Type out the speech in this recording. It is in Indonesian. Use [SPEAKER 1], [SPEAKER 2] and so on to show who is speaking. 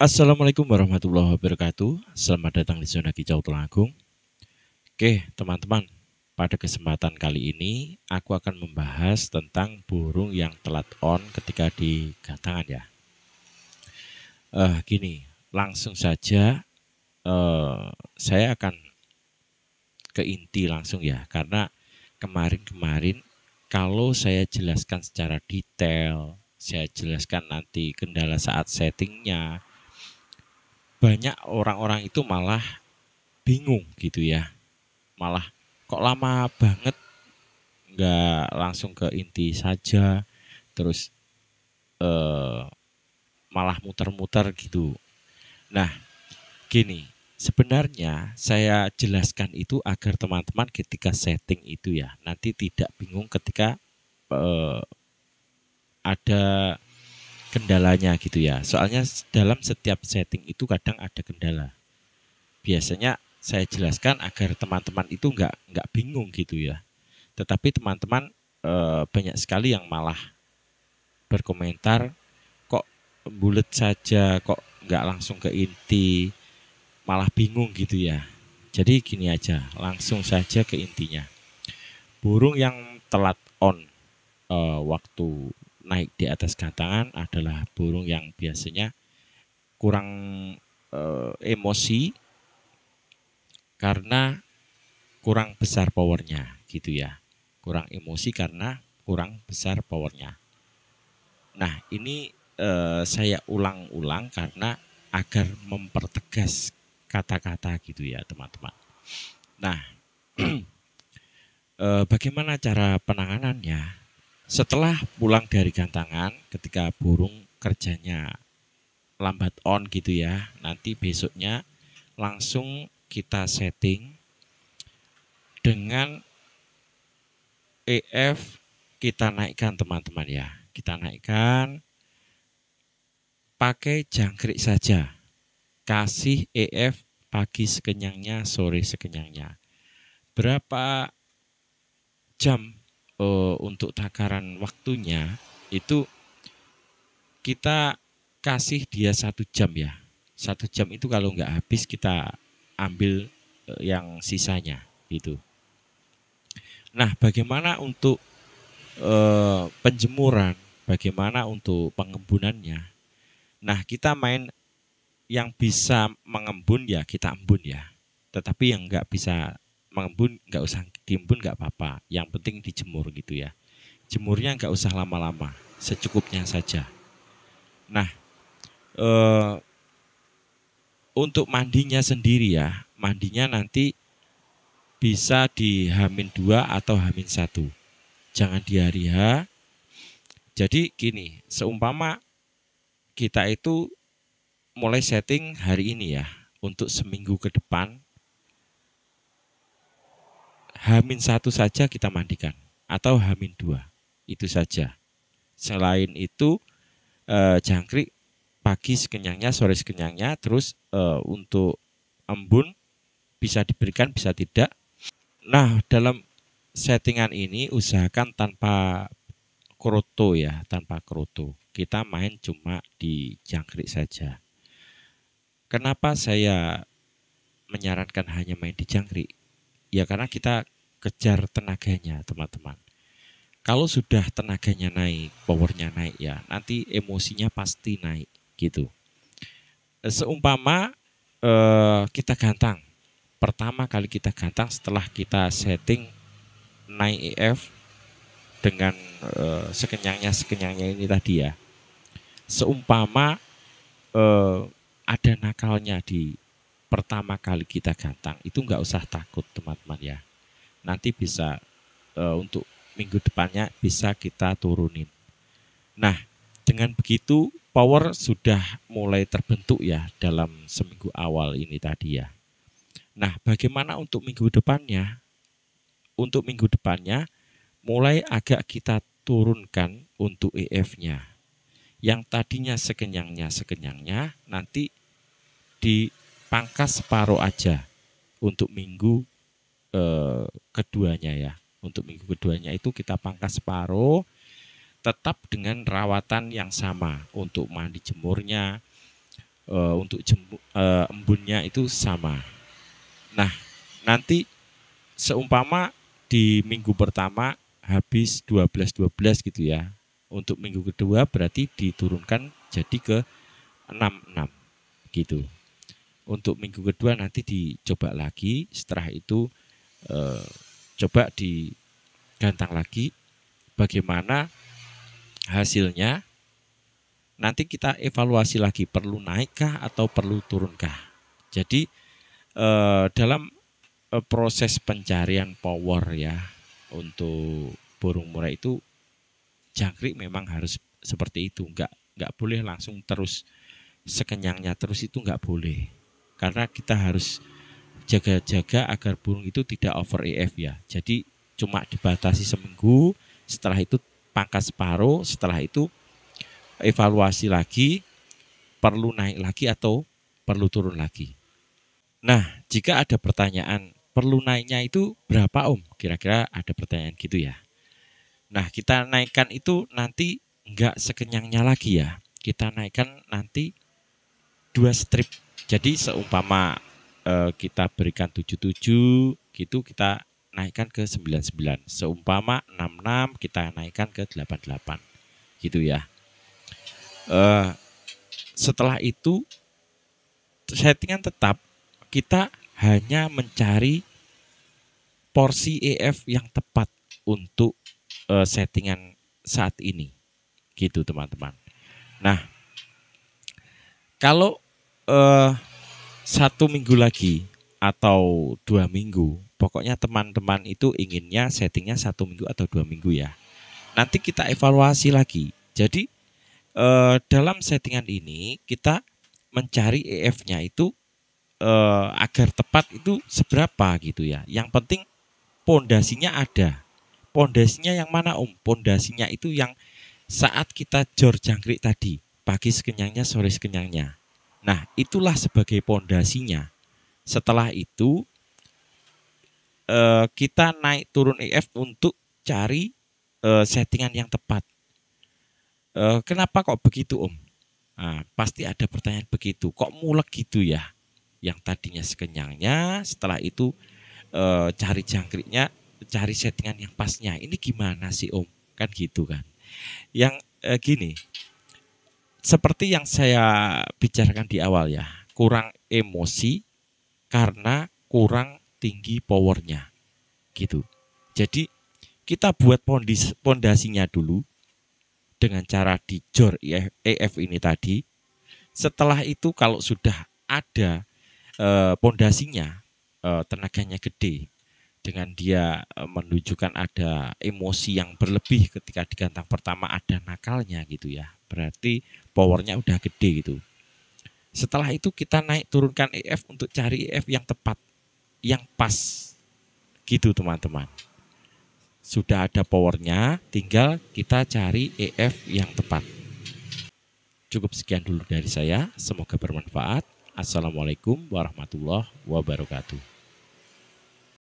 [SPEAKER 1] Assalamualaikum warahmatullahi wabarakatuh. Selamat datang di zona Kicau Tulungagung. Oke, teman-teman. Pada kesempatan kali ini, aku akan membahas tentang burung yang telat on ketika di gantangan ya. Gini, langsung saja saya akan ke inti langsung ya, karena kemarin-kemarin kalau saya jelaskan secara detail, saya jelaskan nanti kendala saat settingnya, banyak orang-orang itu malah bingung gitu ya. Malah kok lama banget nggak langsung ke inti saja, terus eh, malah muter-muter gitu. Nah, gini, sebenarnya saya jelaskan itu agar teman-teman ketika setting itu ya nanti tidak bingung ketika eh, ada kendalanya gitu ya. Soalnya dalam setiap setting itu kadang ada kendala. Biasanya saya jelaskan agar teman-teman itu nggak bingung gitu ya. Tetapi teman-teman banyak sekali yang malah berkomentar, kok bulat saja, kok nggak langsung ke inti, malah bingung gitu ya. Jadi gini aja, langsung saja ke intinya. Burung yang telat on waktu naik di atas gantangan adalah burung yang biasanya kurang emosi karena kurang besar powernya gitu ya. Kurang emosi karena kurang besar powernya. Nah, ini saya ulang-ulang karena agar mempertegas kata-kata gitu ya, teman-teman. Nah, bagaimana cara penanganannya? Setelah pulang dari gantangan, ketika burung kerjanya lambat on gitu ya, nanti besoknya langsung kita setting dengan EF kita naikkan teman-teman ya. Kita naikkan pakai jangkrik saja. Kasih EF pagi sekenyangnya, sore sekenyangnya. Berapa jam untuk takaran waktunya itu kita kasih dia 1 jam ya. 1 jam itu kalau nggak habis kita ambil yang sisanya gitu. Nah, bagaimana untuk penjemuran, bagaimana untuk pengembunannya? Nah, kita main yang bisa mengembun ya kita embun ya. Tetapi yang nggak bisa mengembun nggak usah diembun nggak apa-apa. Yang penting dijemur gitu ya. Jemurnya nggak usah lama-lama, secukupnya saja. Nah, eh, untuk mandinya sendiri ya, mandinya nanti bisa di H-2 atau H-1. Jangan di hari H. Jadi gini, seumpama kita itu mulai setting hari ini ya, untuk seminggu ke depan H-1 saja kita mandikan atau H-2. Itu saja. Selain itu jangkrik pagi sekenyangnya, sore sekenyangnya, terus untuk embun bisa diberikan, bisa tidak. Nah, dalam settingan ini usahakan tanpa kroto ya, tanpa kroto. Kita main cuma di jangkrik saja. Kenapa saya menyarankan hanya main di jangkrik? Ya karena kita kejar tenaganya, teman-teman. Kalau sudah tenaganya naik, powernya naik ya, nanti emosinya pasti naik gitu. Seumpama kita gantang, pertama kali kita gantang setelah kita setting naik EF dengan sekenyangnya ini tadi ya. Seumpama eh, ada nakalnya di pertama kali kita gantang, itu nggak usah takut teman-teman ya. Nanti bisa untuk minggu depannya bisa kita turunin. Nah, dengan begitu power sudah mulai terbentuk ya dalam seminggu awal ini tadi ya. Nah, bagaimana untuk minggu depannya? Untuk minggu depannya mulai agak kita turunkan untuk EF-nya. Yang tadinya sekenyangnya nanti dipangkas separuh aja untuk minggu keduanya ya. Untuk minggu keduanya itu kita pangkas separuh, tetap dengan rawatan yang sama untuk mandi jemurnya, untuk embunnya itu sama. Nah, nanti seumpama di minggu pertama habis 12-12 gitu ya. Untuk minggu kedua berarti diturunkan jadi ke 6-6 gitu. Untuk minggu kedua nanti dicoba lagi, setelah itu coba digantang lagi bagaimana hasilnya. Nanti kita evaluasi lagi perlu naikkah atau perlu turunkah. Jadi dalam proses pencarian power ya untuk burung murai itu, jangkrik memang harus seperti itu, nggak boleh langsung terus sekenyangnya terus, itu nggak boleh, karena kita harus jaga-jaga agar burung itu tidak over EF ya. Jadi cuma dibatasi seminggu, setelah itu pangkas separuh, setelah itu evaluasi lagi perlu naik lagi atau perlu turun lagi. Nah, jika ada pertanyaan perlu naiknya itu berapa Om? Kira-kira ada pertanyaan gitu ya. Nah, kita naikkan itu nanti nggak sekenyangnya lagi ya. Kita naikkan nanti 2 strip. Jadi seumpama kita berikan 77 gitu, kita naikkan ke 99. Seumpama 66 kita naikkan ke 88 gitu ya. Setelah itu settingan tetap, kita hanya mencari porsi EF yang tepat untuk settingan saat ini gitu teman-teman. Nah, kalau 1 minggu lagi atau 2 minggu, pokoknya teman-teman itu inginnya settingnya 1 minggu atau 2 minggu ya. Nanti kita evaluasi lagi. Jadi dalam settingan ini kita mencari EF-nya itu agar tepat itu seberapa gitu ya. Yang penting pondasinya ada. Pondasinya yang mana Om? Pondasinya itu yang saat kita jor jangkrik tadi, pagi sekenyangnya, sore sekenyangnya. Nah, itulah sebagai pondasinya. Setelah itu kita naik turun EF untuk cari settingan yang tepat. Kenapa kok begitu Om? Nah, pasti ada pertanyaan begitu. Kok mulek gitu ya? Yang tadinya sekenyangnya, setelah itu cari jangkriknya, cari settingan yang pasnya. Ini gimana sih Om? Kan gitu kan. Yang gini, seperti yang saya bicarakan di awal ya, kurang emosi karena kurang tinggi powernya gitu. Jadi kita buat pondasinya dulu dengan cara dijor EF ini tadi. Setelah itu kalau sudah ada pondasinya, tenaganya gede, dengan dia menunjukkan ada emosi yang berlebih ketika di gantang pertama, ada nakalnya gitu ya, berarti powernya udah gede gitu. Setelah itu kita naik turunkan EF untuk cari EF yang tepat, yang pas gitu teman-teman. Sudah ada powernya, tinggal kita cari EF yang tepat. Cukup sekian dulu dari saya, semoga bermanfaat. Assalamualaikum warahmatullahi wabarakatuh.